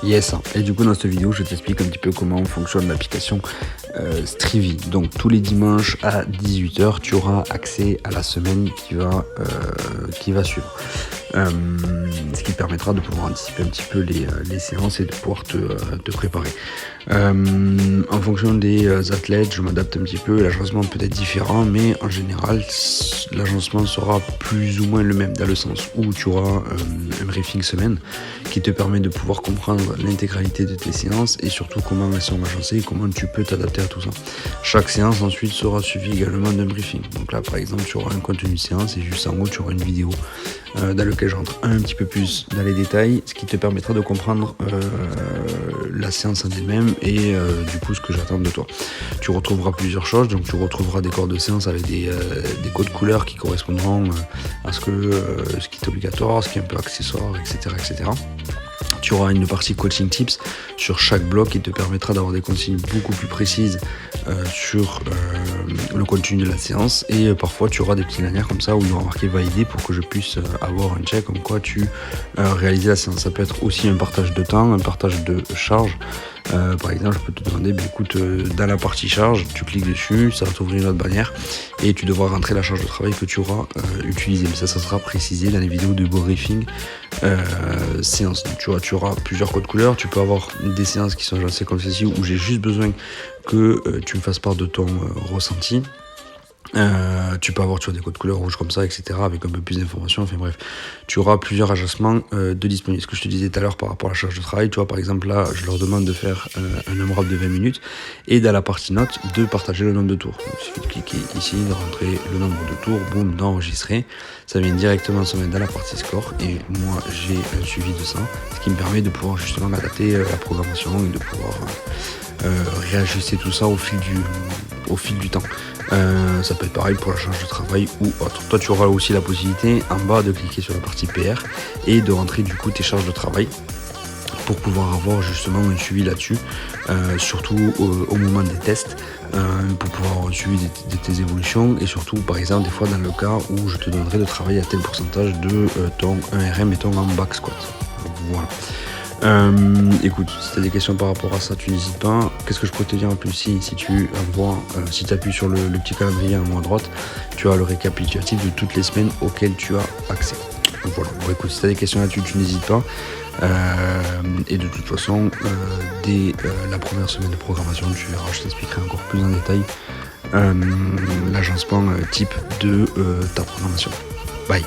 Yes, et du coup dans cette vidéo je t'explique un petit peu comment fonctionne l'application Strivy. Donc tous les dimanches à 18 h tu auras accès à la semaine qui va suivre. Ce qui te permettra de pouvoir anticiper un petit peu les séances et de pouvoir te préparer. En fonction des athlètes, je m'adapte un petit peu, l'agencement peut être différent, mais en général l'agencement sera plus ou moins le même, dans le sens où tu auras un briefing semaine qui te permet de pouvoir comprendre l'intégralité de tes séances et surtout comment elles sont agencées et comment tu peux t'adapter à tout ça. Chaque séance ensuite sera suivie également d'un briefing. Donc là par exemple tu auras un contenu de séance et juste en haut tu auras une vidéo dans laquelle je rentre un petit peu plus dans les détails, ce qui te permettra de comprendre la séance en elle-même et du coup ce que j'attends de toi. Tu retrouveras plusieurs choses, donc tu retrouveras des corps de séance avec des codes couleurs qui correspondront à ce qui est obligatoire, ce qui est un peu accessoire, etc. Tu auras une partie coaching tips sur chaque bloc qui te permettra d'avoir des consignes beaucoup plus précises sur le contenu de la séance, et parfois tu auras des petits lanières comme ça où il y aura marqué validé pour que je puisse avoir un check comme quoi tu réalises la séance. Ça peut être aussi un partage de temps, un partage de charge. Par exemple, je peux te demander, écoute, dans la partie charge, tu cliques dessus, ça va t'ouvrir une autre bannière et tu devras rentrer la charge de travail que tu auras utilisée. Mais ça sera précisé dans les vidéos de briefing séance. Donc, tu auras plusieurs codes couleurs. Tu peux avoir des séances qui sont agencées comme ceci où j'ai juste besoin que tu me fasses part de ton ressenti. Tu peux avoir des codes couleurs rouges comme ça, etc. avec un peu plus d'informations. Enfin bref, tu auras plusieurs agencements de disponibles. Ce que je te disais tout à l'heure par rapport à la charge de travail, tu vois, par exemple là je leur demande de faire un AMRAP de 20 minutes et dans la partie notes de partager le nombre de tours. Donc, il suffit de cliquer ici, de rentrer le nombre de tours, boum, d'enregistrer. Ça vient directement se mettre dans la partie score et moi j'ai un suivi de ça, ce qui me permet de pouvoir justement adapter la programmation et de pouvoir réajuster tout ça au fil du temps. Ça peut être pareil pour la charge de travail ou autre. Toi tu auras aussi la possibilité en bas de cliquer sur la partie PR et de rentrer du coup tes charges de travail pour pouvoir avoir justement un suivi là-dessus, surtout au moment des tests, pour pouvoir avoir un suivi de tes évolutions et surtout par exemple des fois dans le cas où je te donnerai de travailler à tel pourcentage de ton 1RM mettons en back squat. Voilà. Écoute, si tu as des questions par rapport à ça, tu n'hésites pas. Qu'est-ce que je peux te dire en plus, si tu appuies sur le petit calendrier en haut à droite, tu as le récapitulatif de toutes les semaines auxquelles tu as accès. Donc voilà, bon, écoute, si tu as des questions là-dessus, tu n'hésites pas. Et de toute façon, dès la première semaine de programmation, tu verras, je t'expliquerai encore plus en détail l'agencement type de ta programmation. Bye.